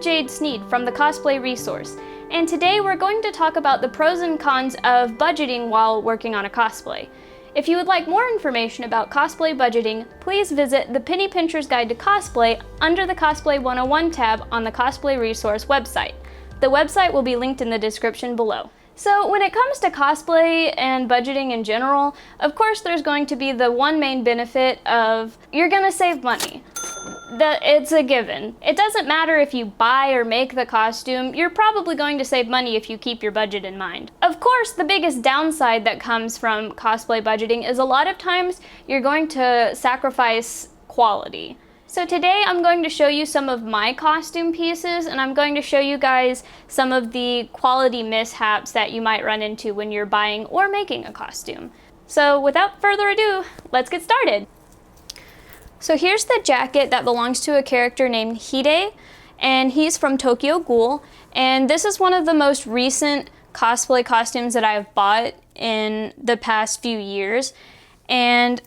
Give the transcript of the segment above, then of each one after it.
I'm Jade Sneed from the Cosplay Resource, and today we're going to talk about the pros and cons of budgeting while working on a cosplay. If you would like more information about cosplay budgeting, please visit the Penny Pincher's Guide to Cosplay under the Cosplay 101 tab on the Cosplay Resource website. The website will be linked in the description below. So when it comes to cosplay and budgeting in general, of course there's going to be the one main benefit of you're gonna save money. It's a given. It doesn't matter if you buy or make the costume, you're probably going to save money if you keep your budget in mind. Of course, the biggest downside that comes from cosplay budgeting is a lot of times you're going to sacrifice quality. So today I'm going to show you some of my costume pieces, and I'm going to show you guys some of the quality mishaps that you might run into when you're buying or making a costume. So without further ado, let's get started. So here's the jacket that belongs to a character named Hide, and he's from Tokyo Ghoul, and this is one of the most recent cosplay costumes that I've bought in the past few years. And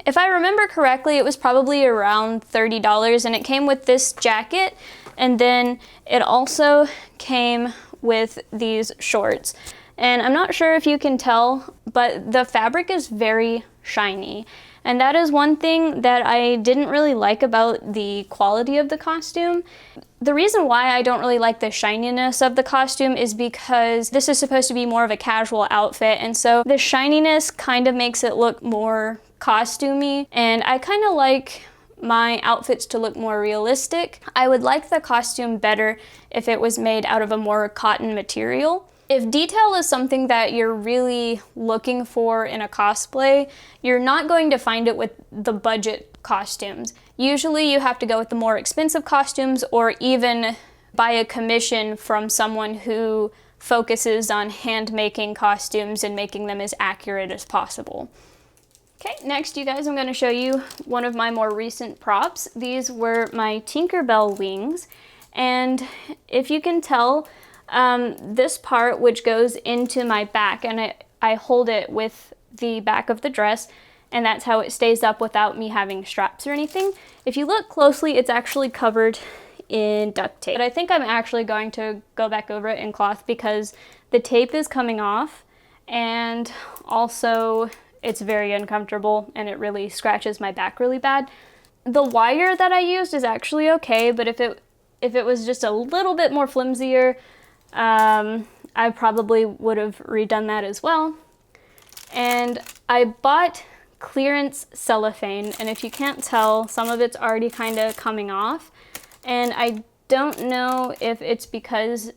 if I remember correctly, it was probably around $30, and it came with this jacket, and then it also came with these shorts. And I'm not sure if you can tell, but the fabric is very shiny. And that is one thing that I didn't really like about the quality of the costume. The reason why I don't really like the shininess of the costume is because this is supposed to be more of a casual outfit, and so the shininess kind of makes it look more costumey, and I kind of like my outfits to look more realistic. I would like the costume better if it was made out of a more cotton material. If detail is something that you're really looking for in a cosplay, you're not going to find it with the budget costumes. Usually you have to go with the more expensive costumes, or even buy a commission from someone who focuses on hand making costumes and making them as accurate as possible. Okay, next you guys, I'm going to show you one of my more recent props. These were my Tinkerbell wings, and if you can tell, this part which goes into my back, and I hold it with the back of the dress, and that's how it stays up without me having straps or anything. If you look closely, it's actually covered in duct tape. But I think I'm actually going to go back over it in cloth because the tape is coming off, and also it's very uncomfortable and it really scratches my back really bad. The wire that I used is actually okay, but if it was just a little bit more flimsier, I probably would have redone that as well. And I bought clearance cellophane, and if you can't tell, some of it's already kind of coming off, and I don't know if it's because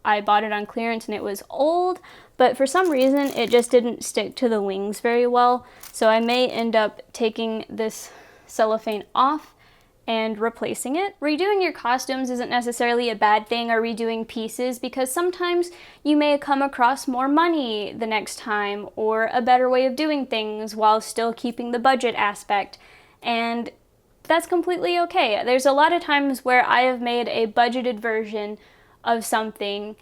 I bought it on clearance and it was old, but for some reason it just didn't stick to the wings very well, so I may end up taking this cellophane off and replacing it. Redoing your costumes isn't necessarily a bad thing, or redoing pieces, because sometimes you may come across more money the next time, or a better way of doing things while still keeping the budget aspect, and that's completely okay. There's a lot of times where I have made a budgeted version of something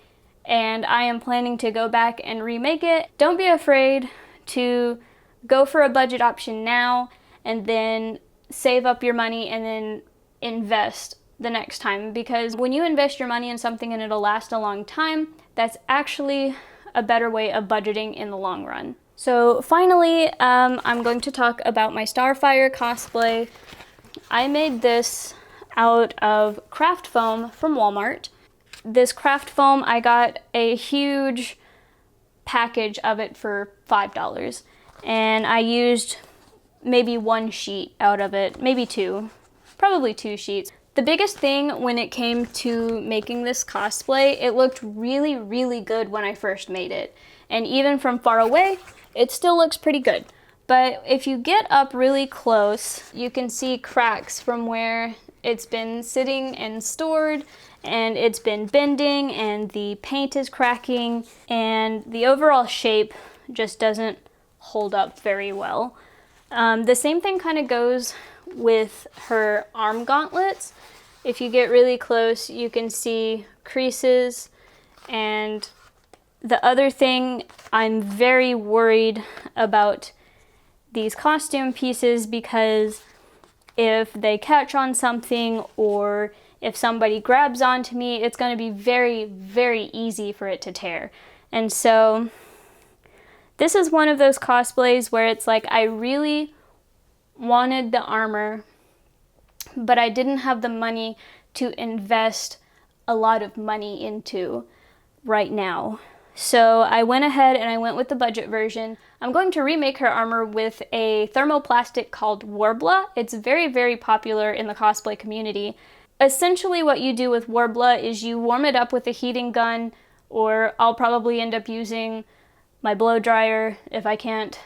and I am planning to go back and remake it. Don't be afraid to go for a budget option now and then save up your money and then invest the next time, because when you invest your money in something and it'll last a long time, that's actually a better way of budgeting in the long run. So finally, I'm going to talk about my Starfire cosplay. I made this out of craft foam from Walmart. This craft foam, I got a huge package of it for $5, and I used maybe one sheet out of it, maybe two, probably two sheets. The biggest thing when it came to making this cosplay, it looked really, really good when I first made it. And even from far away, it still looks pretty good. But if you get up really close, you can see cracks from where it's been sitting and stored, and it's been bending, and the paint is cracking, and the overall shape just doesn't hold up very well. The same thing kind of goes with her arm gauntlets. If you get really close, you can see creases. And the other thing, I'm very worried about these costume pieces, because if they catch on something, or if somebody grabs onto me, it's going to be very, very easy for it to tear. And so this is one of those cosplays where it's like I really wanted the armor, but I didn't have the money to invest a lot of money into right now. So I went ahead and I went with the budget version. I'm going to remake her armor with a thermoplastic called Warbla. It's very, very popular in the cosplay community. Essentially what you do with Warbla is you warm it up with a heating gun, or I'll probably end up using my blow dryer if I can't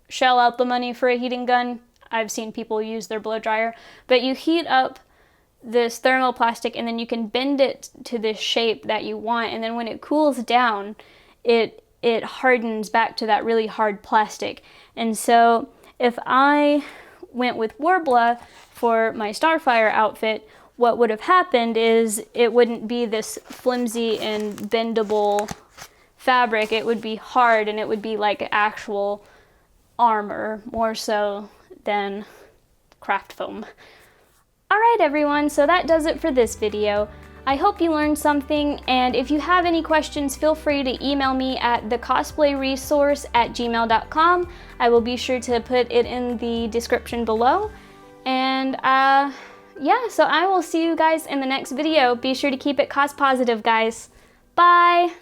shell out the money for a heating gun. I've seen people use their blow dryer. But you heat up this thermoplastic and then you can bend it to this shape that you want, and then when it cools down, it hardens back to that really hard plastic. And so if I went with Warbla for my Starfire outfit, what would have happened is it wouldn't be this flimsy and bendable fabric. It would be hard, and it would be like actual armor more so than craft foam. Alright everyone, so that does it for this video. I hope you learned something, and if you have any questions, feel free to email me at thecosplayresource@gmail.com. I will be sure to put it in the description below. And yeah, so I will see you guys in the next video. Be sure to keep it cos positive, guys. Bye!